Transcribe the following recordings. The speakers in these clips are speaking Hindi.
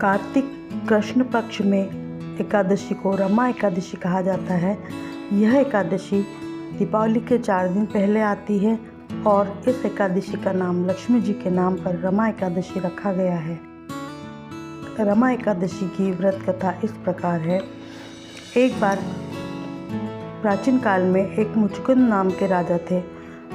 कार्तिक कृष्ण पक्ष में एकादशी को रमा एकादशी कहा जाता है। यह एकादशी दीपावली के 4 दिन पहले आती है और इस एकादशी का नाम लक्ष्मी जी के नाम पर रमा एकादशी रखा गया है। रमा एकादशी की व्रत कथा इस प्रकार है। एक बार प्राचीन काल में एक मुचकुंद नाम के राजा थे।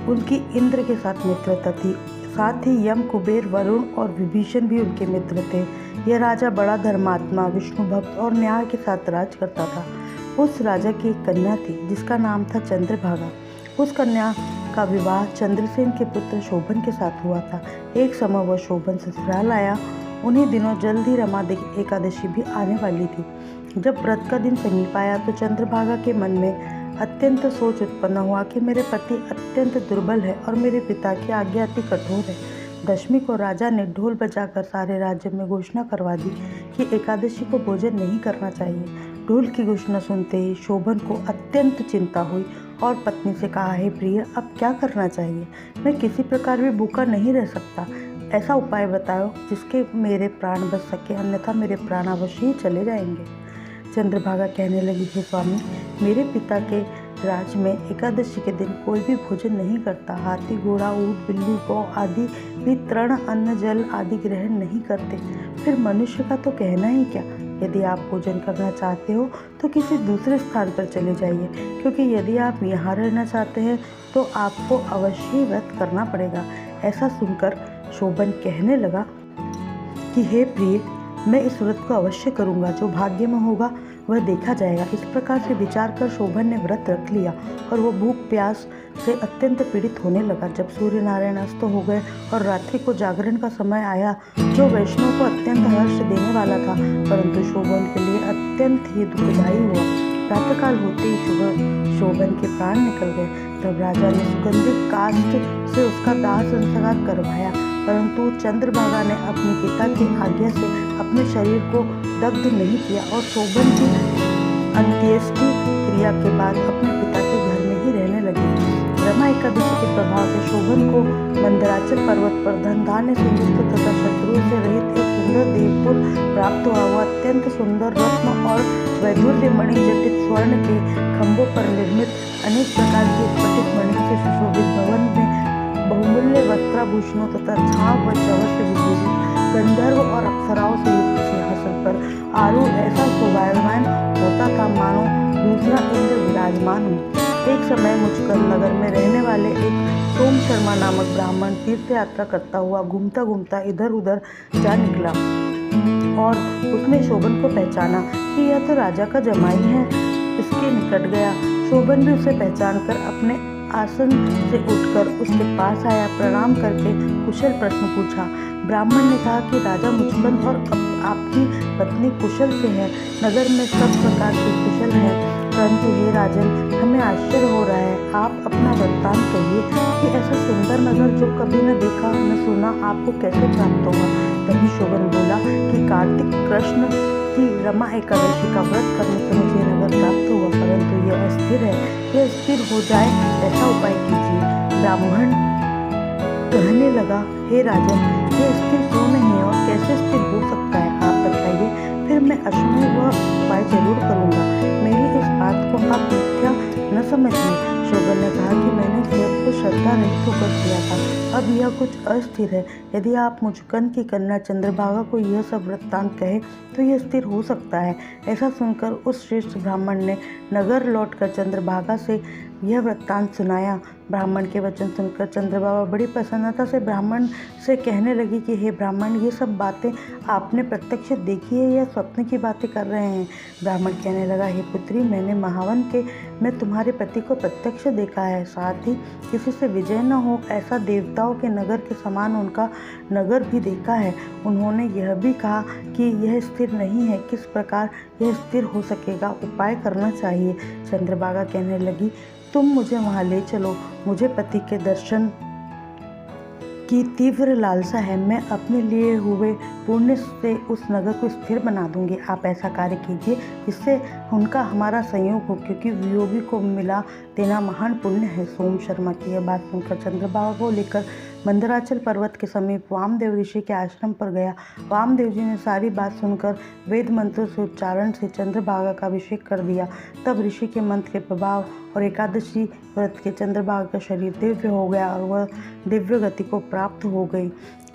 उनकी इंद्र के साथ मित्रता थी। साथ ही यम, कुबेर, वरुण और विभीषण भी उनके मित्र थे। यह राजा बड़ा धर्मात्मा, विष्णु भक्त और न्याय के साथ राज करता था। उस राजा की एक कन्या थी जिसका नाम था चंद्रभागा। उस कन्या का विवाह चंद्रसेन के पुत्र शोभन के साथ हुआ था। एक समय वह शोभन ससुराल आया। उन्हीं दिनों जल्द ही रमा एकादशी भी आने वाली थी। जब व्रत का दिन समीप आया तो चंद्रभागा के मन में अत्यंत सोच उत्पन्न हुआ कि मेरे पति अत्यंत दुर्बल है और मेरे पिता की आज्ञा अति कठोर है। दशमी को राजा ने ढोल बजाकर सारे राज्य में घोषणा करवा दी कि एकादशी को भोजन नहीं करना चाहिए। ढोल की घोषणा सुनते ही शोभन को अत्यंत चिंता हुई और पत्नी से कहा, हे प्रिय, अब क्या करना चाहिए? मैं किसी प्रकार भी भूखा नहीं रह सकता। ऐसा उपाय बताओ जिसके मेरे प्राण बच सके, अन्यथा मेरे प्राण अवश्य ही चले जाएंगे। चंद्रभागा कहने लगी, हे स्वामी, मेरे पिता के राज में एकादशी के दिन कोई भी भोजन नहीं करता। हाथी, घोड़ा, ऊंट, बिल्ली, गौ आदि भी तृण, अन्न, जल आदि ग्रहण नहीं करते। फिर मनुष्य का तो कहना ही क्या। यदि आप भोजन करना चाहते हो तो किसी दूसरे स्थान पर चले जाइए, क्योंकि यदि आप यहाँ रहना चाहते हैं तो आपको अवश्य ही व्रत करना पड़ेगा। ऐसा सुनकर शोभन कहने लगा कि हे प्रिय, मैं इस व्रत को अवश्य करूँगा। जो भाग्य में होगा वह देखा जाएगा। इस प्रकार से विचार कर शोभन ने व्रत रख लिया और वह भूख प्यास से अत्यंत पीड़ित होने लगा। जब सूर्य नारायण अस्त हो गए और रात्रि को जागरण का समय आया, जो वैष्णव को अत्यंत हर्ष देने वाला था, परंतु शोभन के लिए अत्यंत ही दुखदायी हुआ। प्रातःकाल होते ही शोभन के प्राण निकल गए। तब राजा ने सुगंधित काष्ठ से उसका दाह संस्कार करवाया, परंतु चंद्रभागा ने अपने पिता की आज्ञा से अपने शरीर को दग्ध नहीं किया और शोभन की अंत्येष्टि क्रिया के बाद अपने पिता के घर में ही रहने लगी। रमा एकादशी के प्रभाव से शोभन को मंदराचल पर्वत पर धन धान्य से युक्त तथा शत्रुओं से रहित एक सुंदर देवपुर प्राप्त हुआ। वह अत्यंत सुंदर रत्न और वैदुर्य मणि जटित स्वर्ण के खंभों पर निर्मित अनेक प्रकार की स्फटिक मणि से सुशोभित भवन में बहुमूल्य वस्त्राभूषणों तथा झांग व चवर से विभूषित गंधर्व और अप्सराओं से युक्त सिंहासन पर आरूढ़ ऐसा शोभायमान होता था मानो दूसरा इंद्र विराजमान हो। एक समय मुचकुंद नगर में रहने वाले एक सोम शर्मा नामक ब्राह्मण तीर्थ यात्रा करता हुआ घूमता घूमता इधर उधर जा निकला और उसने शोभन को पहचाना कि यह तो राजा का जमाई है। इसके निकट गया। शोभन भी उसे पहचान कर अपने आसन से उठकर उसके पास आया। प्रणाम करके कुशल प्रश्न पूछा। ब्राह्मण ने कहा कि राजा मुचकुंद और आपकी पत्नी कुशल से है। नगर में सब प्रकार के कुशल हैं, परंतु हे राजन, हमें आश्चर्य हो रहा है। आप अपना वृत्तांत कहिए कि ऐसा सुंदर नगर जो कभी न देखा न सुना आपको कैसे प्राप्त होगा। तभी शोभन बोला कि कार्तिक कृष्ण की रमा एकादशी का व्रत करने से मुझे नगर प्राप्त हुआ, परंतु यह अस्थिर है। यह स्थिर हो जाए ऐसा उपाय कीजिए। ब्राह्मण कहने लगा, हे राजन, यह स्थिर क्यों नहीं है और कैसे स्थिर हो सकता है, आप बताइए, फिर मैं अश्वमेध वह उपाय जरूर करूँगा। मेरी इस बात को आप मिथ्या न समझिए। शोभन ने कहा कि मैंने स्वयं को श्रद्धा रहित होकर किया था, अब यह कुछ अस्थिर है। यदि आप मुचकुंद की कन्या चंद्रभागा को यह सब वृत्तांत कहे तो यह स्थिर हो सकता है। ऐसा सुनकर उस श्रेष्ठ ब्राह्मण ने नगर लौटकर चंद्रभागा से यह वृत्तांत सुनाया। ब्राह्मण के वचन सुनकर चंद्रभागा बड़ी प्रसन्नता से ब्राह्मण से कहने लगी कि हे ब्राह्मण, ये सब बातें आपने प्रत्यक्ष देखी है या स्वप्न की बातें कर रहे हैं? ब्राह्मण कहने लगा, हे पुत्री, मैंने महावन में तुम्हारे पति को प्रत्यक्ष देखा है। साथ ही किसी से विजय न हो ऐसा देवताओं के नगर के समान उनका नगर भी देखा है। उन्होंने यह भी कहा कि यह स्थिर नहीं है। किस प्रकार यह स्थिर हो सकेगा? उपाय करना चाहिए। चंद्रभागा कहने लगी, तुम मुझे वहाँ ले चलो। मुझे पति के दर्शन की तीव्र लालसा है। मैं अपने लिए हुए पुण्य से उस नगर को स्थिर बना दूंगी। आप ऐसा कार्य कीजिए जिससे उनका हमारा संयोग हो, क्योंकि वियोगी को मिला देना महान पुण्य है। सोम शर्मा की यह बात सुनकर चंद्रभागा को लेकर मंदराचल पर्वत के समीप वामदेव ऋषि के आश्रम पर गया। वामदेव जी ने सारी बात सुनकर वेद मंत्रों से उच्चारण से चंद्रभागा का अभिषेक कर दिया। तब ऋषि के मंत्र के प्रभाव और एकादशी व्रत के चंद्रभागा का शरीर दिव्य हो गया और वह दिव्य गति को प्राप्त हो गई।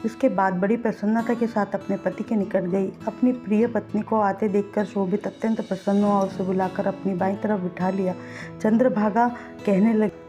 इसके बाद बड़ी प्रसन्नता के साथ अपने पति के निकट गई। अपनी प्रिय पत्नी को आते देखकर शोभित अत्यंत प्रसन्न हुआ और उसे बुलाकर अपनी बाईं तरफ बिठा लिया। चंद्रभागा कहने लगी,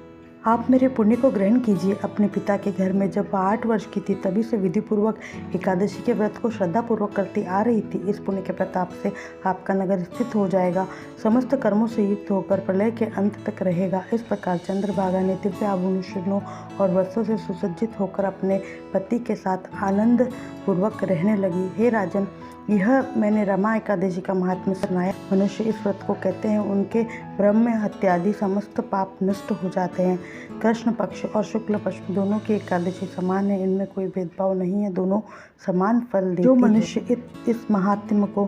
आप मेरे पुण्य को ग्रहण कीजिए। अपने पिता के घर में जब 8 वर्ष की थी तभी से विधिपूर्वक एकादशी के व्रत को श्रद्धापूर्वक करती आ रही थी। इस पुण्य के प्रताप से आपका नगर स्थित हो जाएगा, समस्त कर्मों से युक्त होकर प्रलय के अंत तक रहेगा। इस प्रकार चंद्रभागा ने दिव्य आभूषणों और वस्त्रों से सुसज्जित होकर अपने पति के साथ आनंद पूर्वक रहने लगी। हे राजन, यह मैंने रमा एकादशी का महात्म्य सुनाया। मनुष्य इस व्रत को कहते हैं, उनके ब्रह्म हत्यादि समस्त पाप नष्ट हो जाते हैं। कृष्ण पक्ष और शुक्ल पक्ष दोनों की एकादशी समान है, इनमें कोई भेदभाव नहीं है, दोनों समान फल देती है। जो मनुष्य इस महात्म्य को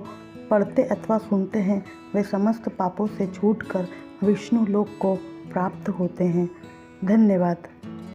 पढ़ते अथवा सुनते हैं वे समस्त पापों से छूटकर विष्णु लोक को प्राप्त होते हैं। धन्यवाद।